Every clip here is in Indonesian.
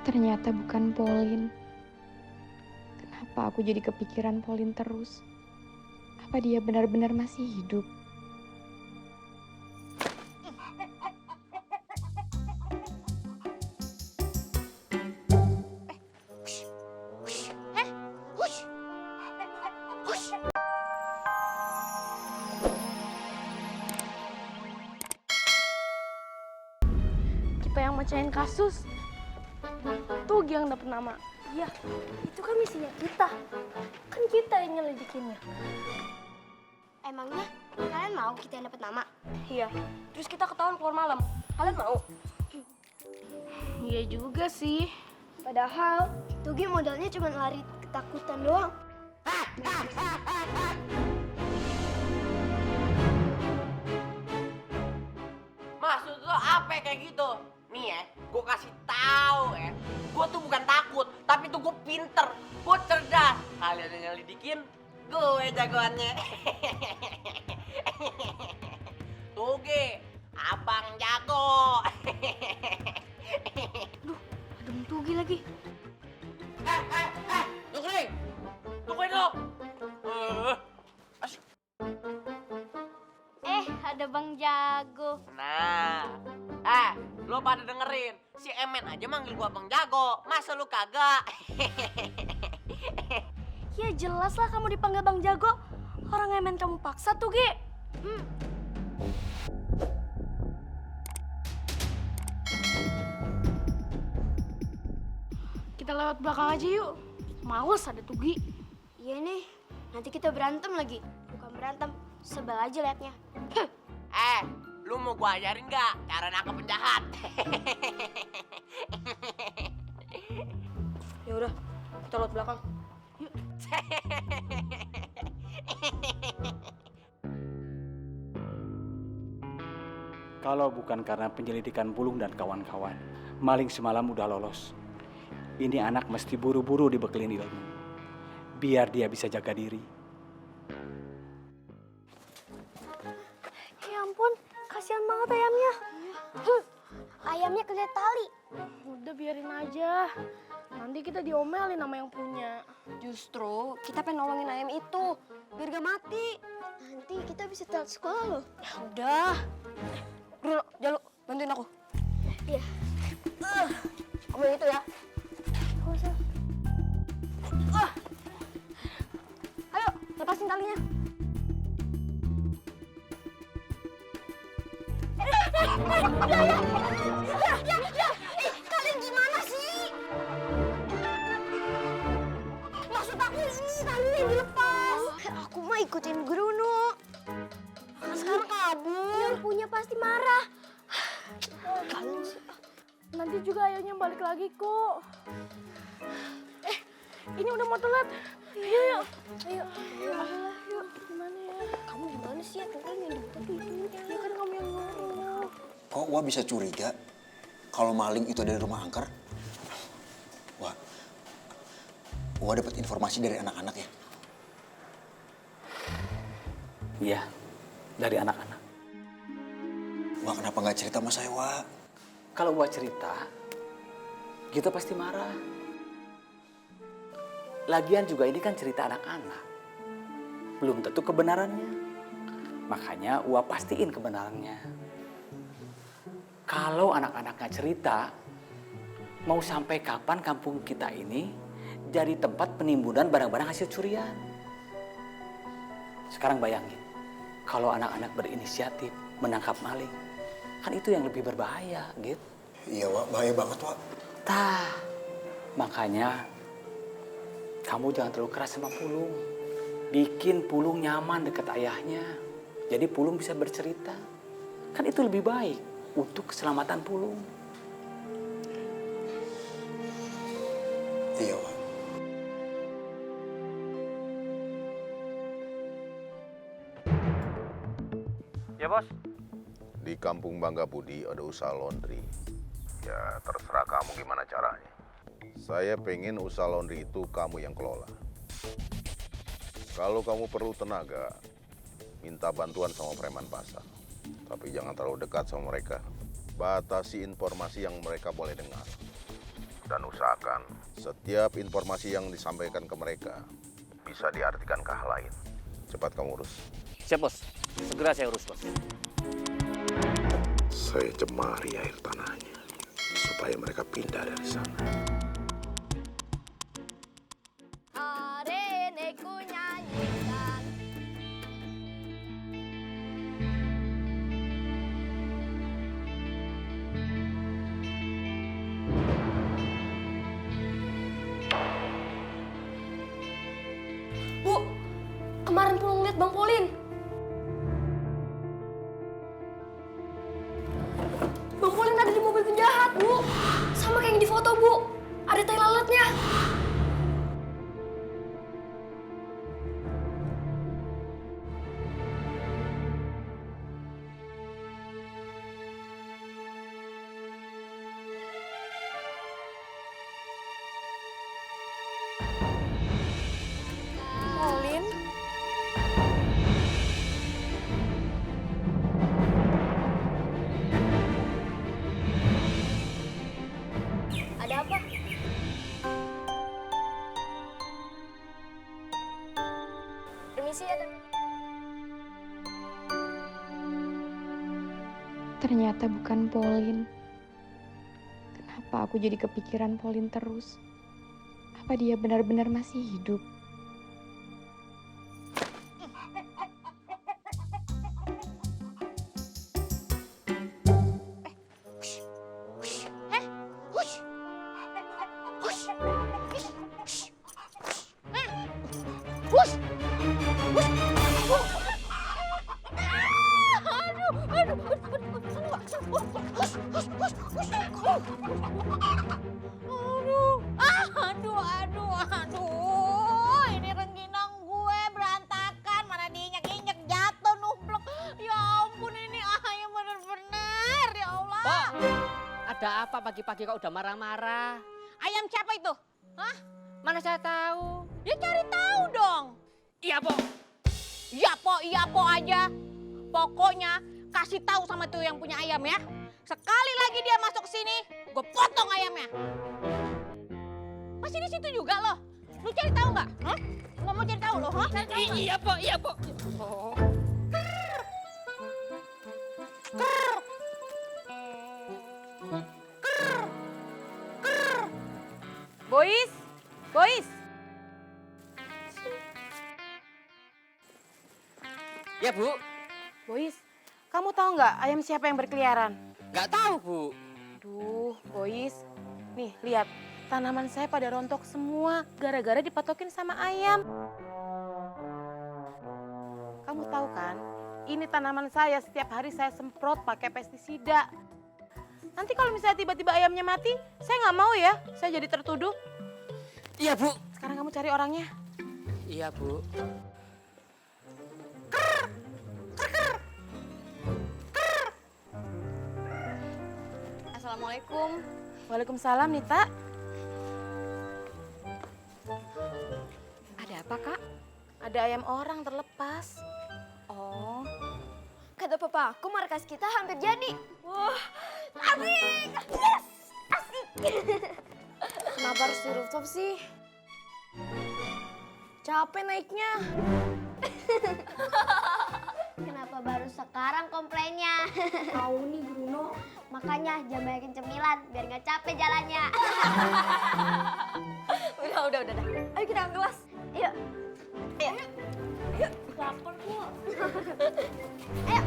Ternyata bukan Pauline. Kenapa aku jadi kepikiran Pauline terus? Apa dia benar-benar masih hidup? Kita yang mecahin kasus, tuh yang dapet nama. Iya, itu kan misinya kita. Kan kita yang nyelidikinnya. Emangnya kalian mau kita yang dapat nama? Iya, terus kita ketahuan keluar malam. Kalian mau? Iya juga sih. Padahal Tugi modalnya cuma lari ketakutan doang. Maksud lo apa kayak gitu? Nih ya, gue kasih tahu ya. Gue tuh bukan takut, tapi tuh gue pinter, gue cerdas. Kalian yang nyelidikin, gue jagoannya. Tuge, abang jago. Ada Tugi lagi. Tungguin, tungguin lo. Ada Bang Jago. Nah, lo pada dengerin. Si Emen aja manggil gua Bang Jago. Masa lu kagak? Ya jelas lah kamu dipanggil Bang Jago. Orang Emen kamu paksa tuh, Gi. Kita lewat belakang aja yuk. Males ada Tugi. Iya nih, nanti kita berantem lagi. Bukan berantem, sebel aja liatnya. Lu mau gua ajarin nggak cara nangkep penjahat? Ya udah, kita lewat belakang. Yuk. Kalau bukan karena penyelidikan Pulung dan kawan-kawan, maling semalam udah lolos. Ini anak mesti buru-buru dibekelin ilmu, biar dia bisa jaga diri. Ya ampun, kasihan banget ayamnya. Ayamnya keliat tali. Udah biarin aja. Nanti kita diomelin sama yang punya. Justru kita pengen nolongin ayam itu, biar gak mati. Nanti kita bisa telat sekolah loh. Ya udah. Bruno, Jalu, bantuin aku. Iya. Kamu yang itu ya. Ayo, lepasin talinya. Kalian gimana sih? Maksud aku ini talinya yang dilepas. Aku mah ikutin Bruno. Sekarang kabur. Yang punya pasti marah. Kalian sih. Nanti juga ayahnya balik lagi kok. Ini udah mau telat. Ayo, yuk. Ayo. Yuk, gimana ya? Kamu gimana sih? Kan yang dibuka tuh itu. Ya kan kamu yang ngomong. Kok Wah bisa curiga kalau maling itu dari rumah angker? Wah dapat informasi dari anak-anak ya? Iya, dari anak-anak. Wah kenapa nggak cerita sama saya, Wah? Kalau gua cerita, kita pasti marah. Lagian juga ini kan cerita anak-anak. Belum tentu kebenarannya. Makanya Wah pastiin kebenarannya. Kalau anak-anaknya cerita, mau sampai kapan kampung kita ini jadi tempat penimbunan barang-barang hasil curian? Sekarang bayangin, kalau anak-anak berinisiatif menangkap maling, kan itu yang lebih berbahaya, gitu. Iya, Wah, bahaya banget, Wah. Makanya kamu jangan terlalu keras sama Pulung. Bikin Pulung nyaman dekat ayahnya. Jadi Pulung bisa bercerita. Kan itu lebih baik untuk keselamatan Pulung. Iya, Wah. Ya, Bos. Di Kampung Bangga Budi ada usaha laundry. Ya, terserah kamu gimana caranya. Saya pengen usaha laundry itu kamu yang kelola. Kalau kamu perlu tenaga, minta bantuan sama preman pasar. Tapi jangan terlalu dekat sama mereka. Batasi informasi yang mereka boleh dengar. Dan usahakan setiap informasi yang disampaikan ke mereka bisa diartikan ke hal lain. Cepat kamu urus. Siap, Bos. Segera saya urus, Bos. Saya cemari air tanahnya supaya mereka pindah dari sana. Hari ini ku nyanyikan. Bu, kemarin Pulung lihat Bang Polin. Bang Polin ada di mobil penjahat, Bu. Sama kayak yang di foto, Bu. Ada tai lalatnya. Polin? Ada apa? Permisi ya, Tante. Ternyata bukan Pauline. Kenapa aku jadi kepikiran Pauline terus? Apa dia benar-benar masih hidup? Aduh, ini rengginang gue berantakan, mana diinjek-injek jatuh numplok. Ya ampun, ini ayam bener-bener, ya Allah. Pak, ada apa pagi-pagi kok udah marah-marah? Ayam siapa itu? Hah? Mana saya tahu. Dia cari tahu dong. Iya, Po. Iya po aja. Pokoknya kasih tahu sama tuh yang punya ayam ya. Sekali lagi dia masuk sini, gue potong ayamnya. Masih di situ juga loh. Lu cari tahu nggak? Hah? Lo mau cari tahu loh? Hah? Cari tahu nggak? Iya, Po. Iya, Po. Bois, Bois. Ya, Bu. Bois, kamu tahu nggak ayam siapa yang berkeliaran? Nggak tahu, Bu. Duh, Bois. Nih, lihat. Tanaman saya pada rontok semua gara-gara dipatokin sama ayam. Kamu tahu kan, ini tanaman saya setiap hari saya semprot pakai pestisida. Nanti kalau misalnya tiba-tiba ayamnya mati, saya nggak mau ya, saya jadi tertuduh. Iya, Bu. Sekarang kamu cari orangnya. Iya, Bu. Assalamualaikum. Waalaikumsalam, Nita. Ada apa, Kak? Ada ayam orang terlepas. Oh, Kata papa aku markas kita hampir jadi. Wah, asik! Yes! Asik! Kenapa harus di rooftop sih? Capek naiknya. Kenapa baru sekarang komplainnya? Tahu nih Bruno. Makanya jangan banyakin cemilan biar nggak capek jalannya. udah. Ayo kita ambil kelas. Ayo. Ayo. Lapar kok. Ayo.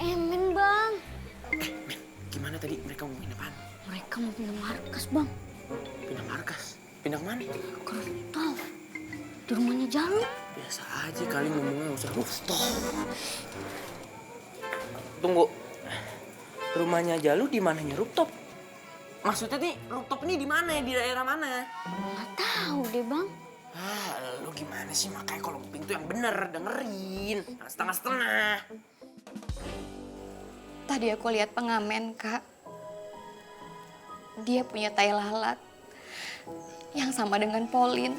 Emen bang. Gimana tadi mereka ngomongin apaan? Mereka mau pindah markas bang. Pindah markas? Pindah kemana? Ke rooftop. Di rumahnya Jalu. Biasa aja kali ngomongnya usah rooftop. Tunggu. Rumahnya Jalu di mananya rooftop? Maksudnya nih rooftop ini di mana? Di daerah mana? Nggak tahu deh bang. Ah, lu gimana sih? Makanya kalau kuping tuh yang bener, dengerin. Setengah-setengah. tadi aku lihat pengamen, Kak. Dia punya tai lalat. yang sama dengan Pauline.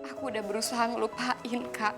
Aku udah berusaha ngelupain, Kak.